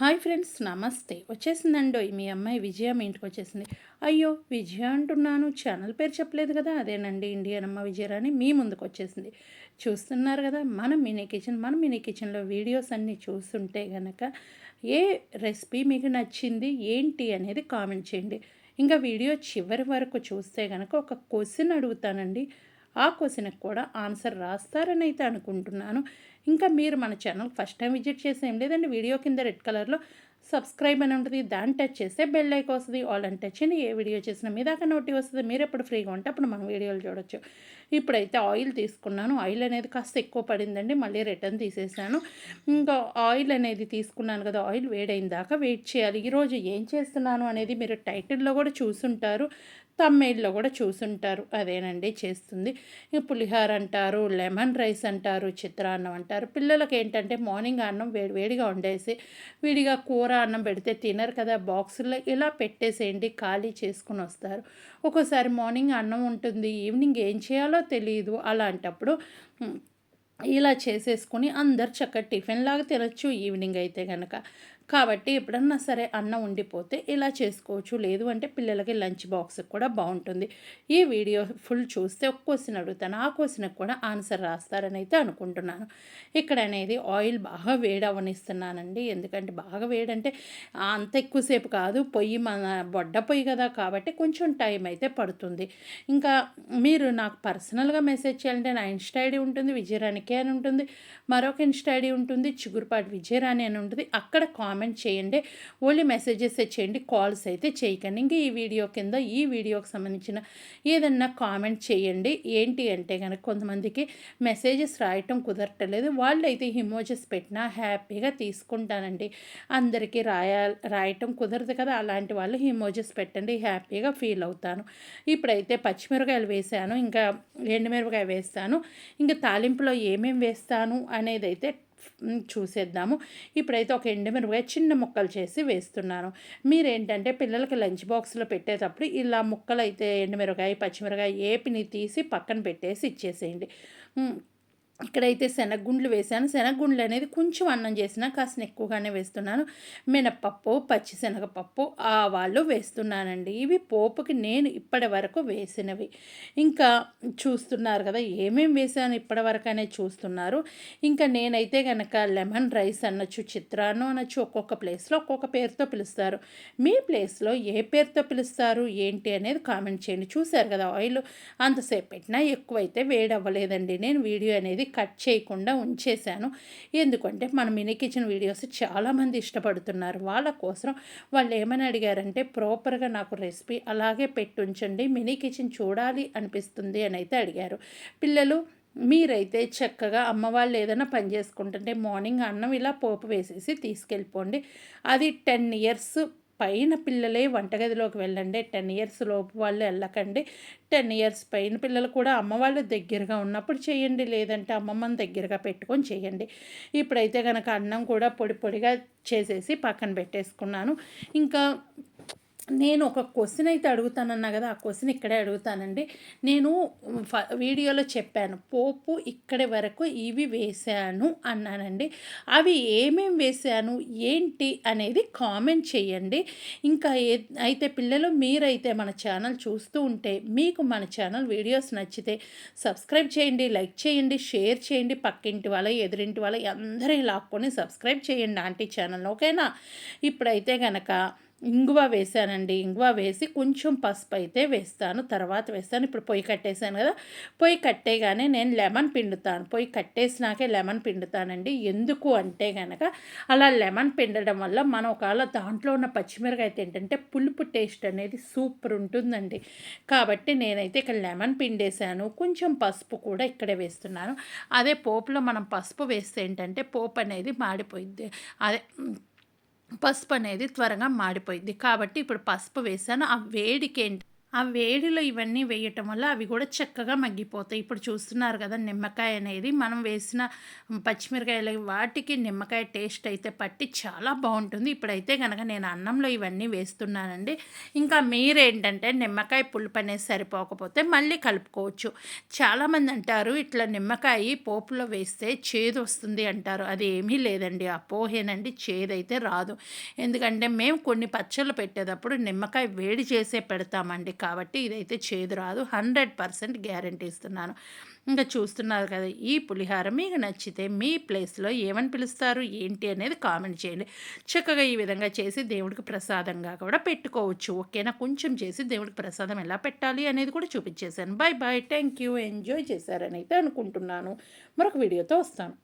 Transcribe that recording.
Hi friends, నమస్తే. వచ్చేసిందండోయ్ మీ అమ్మాయి విజయ మీ ఇంటికి వచ్చేసింది. అయ్యో, విజయ అంటున్నాను, ఛానల్ పేరు చెప్పలేదు కదా. అదేనండి, ఇండియన్ అమ్మ విజయరాణి మీ ముందుకు వచ్చేసింది. చూస్తున్నారు కదా మన మినీ కిచెన్లో వీడియోస్ అన్నీ చూస్తుంటే గనక ఏ రెసిపీ మీకు నచ్చింది ఏంటి అనేది కామెంట్ చేయండి. ఇంకా వీడియో చివరి వరకు చూస్తే గనక ఒక క్వశ్చన్ అడుగుతానండి. ఆ క్వశ్చన్కి కూడా ఆన్సర్ రాస్తారని అయితే అనుకుంటున్నాను. ఇంకా మీరు మన ఛానల్ ఫస్ట్ టైం విజిట్ చేసి ఏం లేదండి, వీడియో కింద రెడ్ కలర్లో సబ్స్క్రైబ్ అని ఉంటుంది. దాన్ని టచ్ చేస్తే బెల్ ఐకాన్ వస్తుంది. ఆల్ అని టచ్ చేయండి. ఏ వీడియో చేసినా మీ దాకా నోటి వస్తుంది. మీరు ఎప్పుడు ఫ్రీగా ఉంటే అప్పుడు మనం వీడియోలు చూడొచ్చు. ఇప్పుడైతే ఆయిల్ తీసుకున్నాను. ఆయిల్ అనేది కాస్త ఎక్కువ పడిందండి, మళ్ళీ రిటర్న్ తీసేసాను. ఇంకా ఆయిల్ అనేది తీసుకున్నాను కదా, ఆయిల్ వేడైన దాకా వెయిట్ చేయాలి. ఈరోజు ఏం చేస్తున్నాను అనేది మీరు టైటిల్లో కూడా చూసుంటారు, తమ్మెయిల్లో కూడా చూసుంటారు. అదేనండి చేస్తుంది. ఇక పులిహోర అంటారు, లెమన్ రైస్ అంటారు, చిత్రాన్నం అంటారు. పిల్లలకి ఏంటంటే మార్నింగ్ అన్నం వేడిగా వండేసి విడిగా కూర అన్నం పెడితే తినరు కదా, బాక్సుల్లో ఇలా పెట్టేసేయండి, ఖాళీ చేసుకుని వస్తారు. ఒక్కోసారి మార్నింగ్ అన్నం ఉంటుంది, ఈవినింగ్ ఏం చేయాలో తెలియదు. అలాంటప్పుడు ఇలా చేసేసుకొని అందరు చక్కగా టిఫిన్ లాగా తినచ్చు ఈవినింగ్ అయితే కనుక. కాబట్టి ఎప్పుడన్నా సరే అన్నం ఉండిపోతే ఇలా చేసుకోవచ్చు. లేదు అంటే పిల్లలకి లంచ్ బాక్స్కి కూడా బాగుంటుంది. ఈ వీడియో ఫుల్ చూస్తే ఒక క్వశ్చన్ అడుగుతాను, ఆ క్వశ్చన్కి కూడా ఆన్సర్ రాస్తారని అయితే అనుకుంటున్నాను. ఇక్కడ అనేది ఆయిల్ బాగా వేడవనిస్తున్నానండి. ఎందుకంటే బాగా వేడంటే అంత ఎక్కువసేపు కాదు, పొయ్యి మన బొడ్డ పొయ్యి కదా, కాబట్టి కొంచెం టైం అయితే పడుతుంది. ఇంకా మీరు నాకు పర్సనల్గా మెసేజ్ చేయాలంటే నా ఇన్స్టా ఐడి ఉంటుంది, విజయరాణికే అని ఉంటుంది. మరొక ఇన్స్టా ఐడి ఉంటుంది, చిగురుపాటి విజయరాణి అని ఉంటుంది. అక్కడ కామెంట్ చేయండి. ఓన్లీ మెసేజెస్ చేయండి, కాల్స్ అయితే చేయకండి. ఇంకా ఈ వీడియో కింద ఈ వీడియోకి సంబంధించిన ఏదన్నా కామెంట్ చేయండి. ఏంటి అంటే కనుక కొంతమందికి మెసేజెస్ రాయటం కుదరటలేదు, వాళ్ళైతే ఇమోజెస్ పెట్టినా హ్యాపీగా తీసుకుంటానండి. అందరికీ రాయటం కుదరదు కదా, అలాంటి వాళ్ళు ఇమోజెస్ పెట్టండి, హ్యాపీగా ఫీల్ అవుతాను. ఇప్పుడైతే పచ్చిమిరపకాయలు వేసాను, ఇంకా ఎండుమిరపకాయ వేస్తాను. ఇంకా తాలింపులో ఏమేమి వేస్తాను అనేది అయితే చూసేద్దాము. ఇప్పుడైతే ఒక ఎండుమిరపకాయ చిన్న ముక్కలు చేసి వేస్తున్నాను. మీరేంటంటే పిల్లలకి లంచ్ బాక్స్లో పెట్టేటప్పుడు ఇలా ముక్కలు అయితే ఎండుమిరపకాయ పచ్చిమిరపకాయ ఏపిని తీసి పక్కన పెట్టేసి ఇచ్చేసేయండి. ఇక్కడైతే శనగగుండ్లు వేసాను. శనగగుండ్లు అనేది కొంచెం అన్నం చేసిన కాస్త ఎక్కువగానే వేస్తున్నాను. మినప్పప్పు, పచ్చిశనగపప్పు, ఆవాలు వేస్తున్నానండి. ఇవి పోపుకి నేను ఇప్పటి వరకు వేసినవి. ఇంకా చూస్తున్నారు కదా ఏమేమి వేసాను ఇప్పటి వరకు అనేది చూస్తున్నారు. ఇంకా నేనైతే కనుక లెమన్ రైస్ అనొచ్చు, చిత్రాన్నం అనొచ్చు, ఒక్కొక్క ప్లేస్లో ఒక్కొక్క పేరుతో పిలుస్తారు. మీ ప్లేస్లో ఏ పేరుతో పిలుస్తారు ఏంటి అనేది కామెంట్ చేయండి. చూశారు కదా ఆయిల్ అంతసేపు పెట్టినా ఎక్కువైతే వేడవ్వలేదండి. నేను వీడియో అనేది కట్ చేయకుండా ఉంచేశాను. ఎందుకంటే మన మినీ కిచెన్ వీడియోస్ చాలామంది ఇష్టపడుతున్నారు. వాళ్ళ కోసం వాళ్ళు ఏమని అడిగారంటే ప్రాపర్గా నాకు రెసిపీ అలాగే పెట్టుంచండి, మినీ కిచెన్ చూడాలి అనిపిస్తుంది అని అయితే అడిగారు పిల్లలు. మీరైతే చక్కగా అమ్మ వాళ్ళు ఏదైనా పని చేసుకుంటుంటే మార్నింగ్ అన్నం ఇలా పోపు వేసేసి తీసుకెళ్ళిపోండి. అది 10 ఇయర్స్ పైన పిల్లలే వంటగదిలోకి వెళ్ళండి. 10 ఇయర్స్ లోపు వాళ్ళు వెళ్ళకండి. 10 ఇయర్స్ పైన పిల్లలు కూడా అమ్మ వాళ్ళ దగ్గరగా ఉన్నప్పుడు చేయండి, లేదంటే అమ్మమ్మని దగ్గరగా పెట్టుకొని చేయండి. ఇప్పుడైతే కనుక అన్నం కూడా పొడి పొడిగా చేసేసి పక్కన పెట్టేసుకున్నాను. ఇంకా నేను ఒక క్వశ్చన్ అయితే అడుగుతానన్నా కదా, ఆ క్వశ్చన్ ఇక్కడే అడుగుతానండి. నేను వీడియోలో చెప్పాను, పోపు ఇక్కడి వరకు ఇవి వేశాను అన్నానండి. అవి ఏమేమి వేశాను ఏంటి అనేది కామెంట్ చేయండి. ఇంకా అయితే పిల్లలు మీరైతే మన ఛానల్ చూస్తూ ఉంటే మీకు మన ఛానల్ వీడియోస్ నచ్చితే సబ్స్క్రైబ్ చేయండి, లైక్ చేయండి, షేర్ చేయండి. పక్కింటి వాళ్ళ ఎదురింటి వాళ్ళ అందరూ లాక్కొని సబ్స్క్రైబ్ చేయండి ఆంటీ ఛానల్, ఓకేనా. ఇప్పుడైతే కనుక ఇంగువ వేసానండి. ఇంగువ వేసి కొంచెం పసుపు అయితే వేస్తాను, తర్వాత వేస్తాను. ఇప్పుడు పొయ్యి కట్టేసాను కదా, పొయ్యి కట్టేగానే నేను లెమన్ పిండుతాను. పొయ్యి కట్టేసినాకే లెమన్ పిండుతానండి. ఎందుకు అంటే కనుక అలా లెమన్ పిండడం వల్ల మనం ఒకవేళ దాంట్లో ఉన్న పచ్చిమిరకాయ ఏంటంటే పులుపు టేస్ట్ అనేది సూపర్ ఉంటుందండి. కాబట్టి నేనైతే ఇక్కడ లెమన్ పిండేసాను. కొంచెం పసుపు కూడా ఇక్కడే వేస్తున్నాను. అదే పోపులో మనం పసుపు వేస్తే ఏంటంటే పోపు అనేది మాడిపోయింది, అదే పసుపు అనేది త్వరగా మాడిపోయింది. కాబట్టి ఇప్పుడు పసుపు వేసాను. ఆ వేడికి ఆ వేడిలో ఇవన్నీ వేయటం వల్ల అవి కూడా చక్కగా మగ్గిపోతాయి. ఇప్పుడు చూస్తున్నారు కదా! నిమ్మకాయ అనేది మనం వేసిన పచ్చిమిరకాయలు వాటికి నిమ్మకాయ టేస్ట్ అయితే పట్టి చాలా బావుంటుంది. ఇప్పుడైతే గనక నేను అన్నంలో ఇవన్నీ వేస్తున్నానండి. ఇంకా మీరేంటంటే నిమ్మకాయ పులుపు అనేది సరిపోకపోతే మళ్ళీ కలుపుకోవచ్చు. చాలామంది అంటారు ఇట్లా నిమ్మకాయ పోపులో వేస్తే చేదొస్తుంది అంటారు. అది ఏమీ లేదండి. అపోహేనండి. చేదైతే రాదు. ఎందుకంటే మేము కొన్ని పచ్చళ్ళు పెట్టేటప్పుడు నిమ్మకాయ వేడి చేసే పెడతామండి. కాబట్టి ఇదైతే చేదు రాదు. 100% గ్యారంటీ ఇస్తున్నాను. ఇంకా చూస్తున్నారు కదా! ఈ పులిహార మీకు నచ్చితే మీ ప్లేస్‌లో ఏమని పిలుస్తారు? ఏంటి అనేది కామెంట్ చేయండి. చక్కగా ఈ విధంగా చేసి దేవుడికి ప్రసాదంగా కూడా పెట్టుకోవచ్చు. ఓకేనా? కొంచెం చేసి దేవుడికి ప్రసాదం ఎలా పెట్టాలి అనేది కూడా చూపించేసాను. Bye bye. Thank you. Enjoy చేశారనైతే అనుకుంటున్నాను. మరొక వీడియోతో వస్తాను.